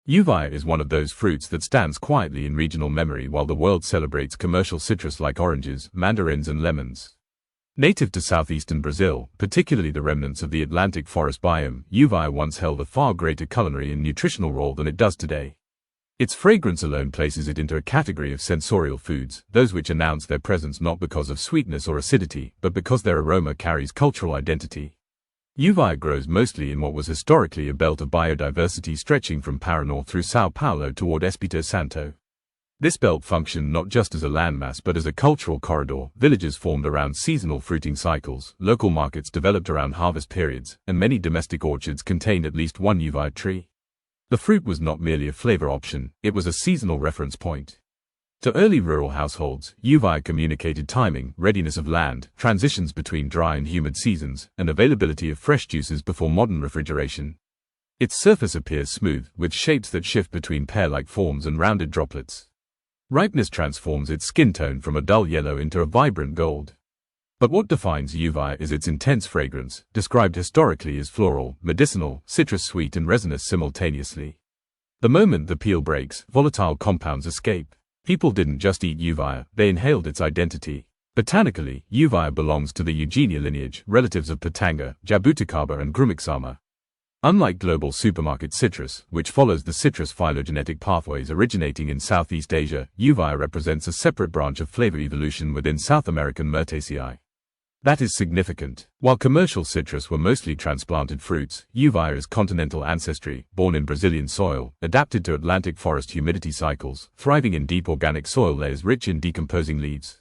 Uvaia is one of those fruits that stands quietly in regional memory while the world celebrates commercial citrus like oranges, mandarins and lemons. Native to southeastern Brazil, particularly the remnants of the Atlantic forest biome, Uvaia once held a far greater culinary and nutritional role than it does today. Its fragrance alone places it into a category of sensorial foods, those which announce their presence not because of sweetness or acidity, but because their aroma carries cultural identity. Uvaia grows mostly in what was historically a belt of biodiversity stretching from Paraná through São Paulo toward Espírito Santo. This belt functioned not just as a landmass but as a cultural corridor. Villages formed around seasonal fruiting cycles, local markets developed around harvest periods, and many domestic orchards contained at least one Uvaia tree. The fruit was not merely a flavor option, it was a seasonal reference point. To early rural households, Uvaia communicated timing, readiness of land, transitions between dry and humid seasons, and availability of fresh juices before modern refrigeration. Its surface appears smooth, with shapes that shift between pear-like forms and rounded droplets. Ripeness transforms its skin tone from a dull yellow into a vibrant gold. But what defines Uvaia is its intense fragrance, described historically as floral, medicinal, citrus-sweet and resinous simultaneously. The moment the peel breaks, volatile compounds escape. People didn't just eat Uvaia, they inhaled its identity. Botanically, Uvaia belongs to the Eugenia lineage, relatives of Pitanga, Jabuticaba and Grumixama. Unlike global supermarket citrus, which follows the citrus phylogenetic pathways originating in Southeast Asia, Uvaia represents a separate branch of flavor evolution within South American Myrtaceae. That is significant. While commercial citrus were mostly transplanted fruits, Uvaia's continental ancestry, born in Brazilian soil, adapted to Atlantic forest humidity cycles, thriving in deep organic soil layers rich in decomposing leaves.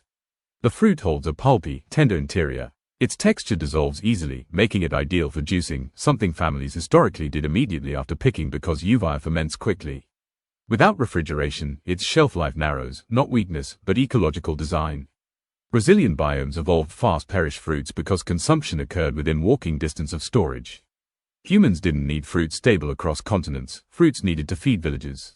The fruit holds a pulpy, tender interior. Its texture dissolves easily, making it ideal for juicing, something families historically did immediately after picking because Uvaia ferments quickly. Without refrigeration, its shelf life narrows, not weakness, but ecological design. Brazilian biomes evolved fast-perish fruits because consumption occurred within walking distance of storage. Humans didn't need fruit stable across continents, fruits needed to feed villages.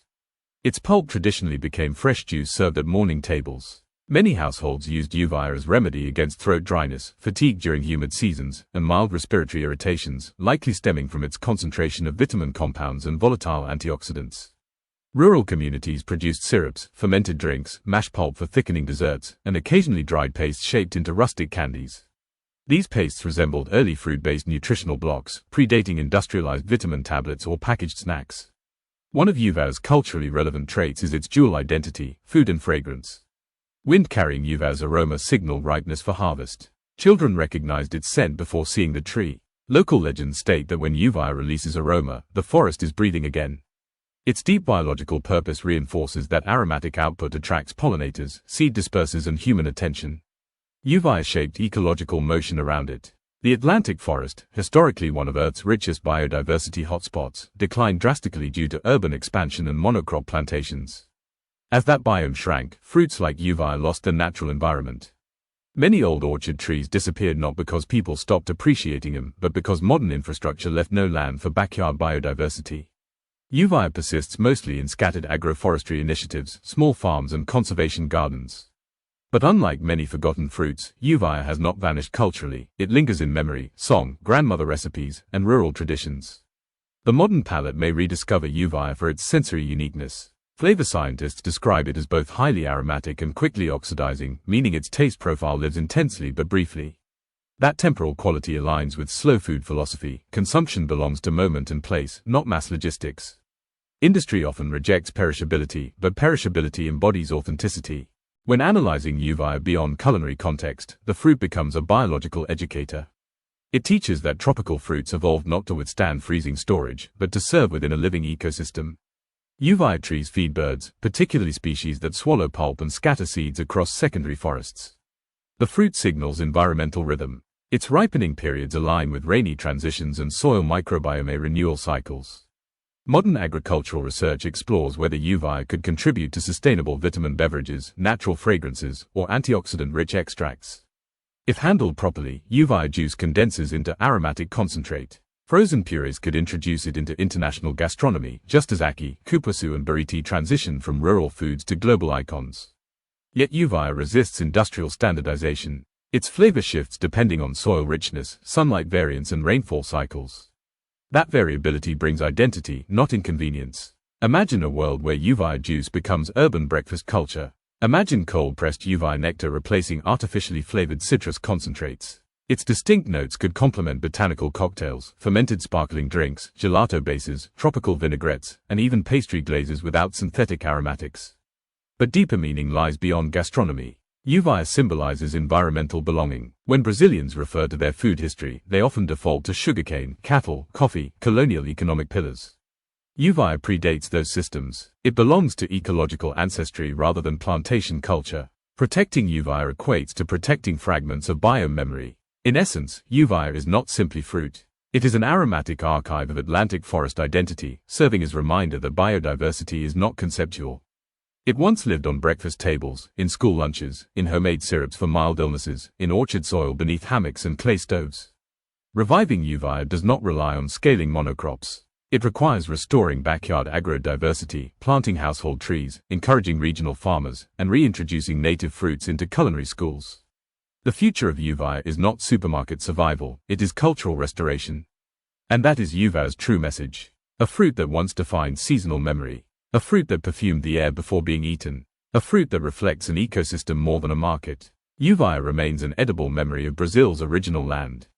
Its pulp traditionally became fresh juice served at morning tables. Many households used Uvaia as remedy against throat dryness, fatigue during humid seasons, and mild respiratory irritations, likely stemming from its concentration of vitamin compounds and volatile antioxidants. Rural communities produced syrups, fermented drinks, mashed pulp for thickening desserts, and occasionally dried paste shaped into rustic candies. These pastes resembled early fruit-based nutritional blocks, predating industrialized vitamin tablets or packaged snacks. One of Uvaia's culturally relevant traits is its dual identity, food and fragrance. Wind carrying Uvaia's aroma signaled ripeness for harvest. Children recognized its scent before seeing the tree. Local legends state that when Uvaia releases aroma, the forest is breathing again. Its deep biological purpose reinforces that aromatic output attracts pollinators, seed dispersers and human attention. Uvaia shaped ecological motion around it. The Atlantic forest, historically one of Earth's richest biodiversity hotspots, declined drastically due to urban expansion and monocrop plantations. As that biome shrank, fruits like Uvaia lost their natural environment. Many old orchard trees disappeared not because people stopped appreciating them, but because modern infrastructure left no land for backyard biodiversity. Uvaia persists mostly in scattered agroforestry initiatives, small farms and conservation gardens. But unlike many forgotten fruits, Uvaia has not vanished culturally. It lingers in memory, song, grandmother recipes, and rural traditions. The modern palate may rediscover Uvaia for its sensory uniqueness. Flavor scientists describe it as both highly aromatic and quickly oxidizing, meaning its taste profile lives intensely but briefly. That temporal quality aligns with slow food philosophy. Consumption belongs to moment and place, not mass logistics. Industry often rejects perishability, but perishability embodies authenticity. When analyzing Uvaia beyond culinary context, the fruit becomes a biological educator. It teaches that tropical fruits evolved not to withstand freezing storage, but to serve within a living ecosystem. Uvaia trees feed birds, particularly species that swallow pulp and scatter seeds across secondary forests. The fruit signals environmental rhythm. Its ripening periods align with rainy transitions and soil microbiome renewal cycles. Modern agricultural research explores whether Uvaia could contribute to sustainable vitamin beverages, natural fragrances, or antioxidant-rich extracts. If handled properly, Uvaia juice condenses into aromatic concentrate. Frozen purees could introduce it into international gastronomy, just as ackee, cupuaçu and buriti transition from rural foods to global icons. Yet Uvaia resists industrial standardization. Its flavor shifts depending on soil richness, sunlight variance and rainfall cycles. That variability brings identity, not inconvenience. Imagine a world where Uvaia juice becomes urban breakfast culture. Imagine cold-pressed Uvaia nectar replacing artificially flavored citrus concentrates. Its distinct notes could complement botanical cocktails, fermented sparkling drinks, gelato bases, tropical vinaigrettes, and even pastry glazes without synthetic aromatics. But deeper meaning lies beyond gastronomy. Uvaia symbolizes environmental belonging. When Brazilians refer to their food history, they often default to sugarcane, cattle, coffee, colonial economic pillars. Uvaia predates those systems. It belongs to ecological ancestry rather than plantation culture. Protecting Uvaia equates to protecting fragments of biome memory. In essence, Uvaia is not simply fruit. It is an aromatic archive of Atlantic forest identity, serving as a reminder that biodiversity is not conceptual. It once lived on breakfast tables, in school lunches, in homemade syrups for mild illnesses, in orchard soil beneath hammocks and clay stoves. Reviving Uvaia does not rely on scaling monocrops. It requires restoring backyard agrodiversity, planting household trees, encouraging regional farmers, and reintroducing native fruits into culinary schools. The future of Uvaia is not supermarket survival, it is cultural restoration. And that is Uvaia's true message. A fruit that once defined seasonal memory. A fruit that perfumed the air before being eaten. A fruit that reflects an ecosystem more than a market. Uvaia remains an edible memory of Brazil's original land.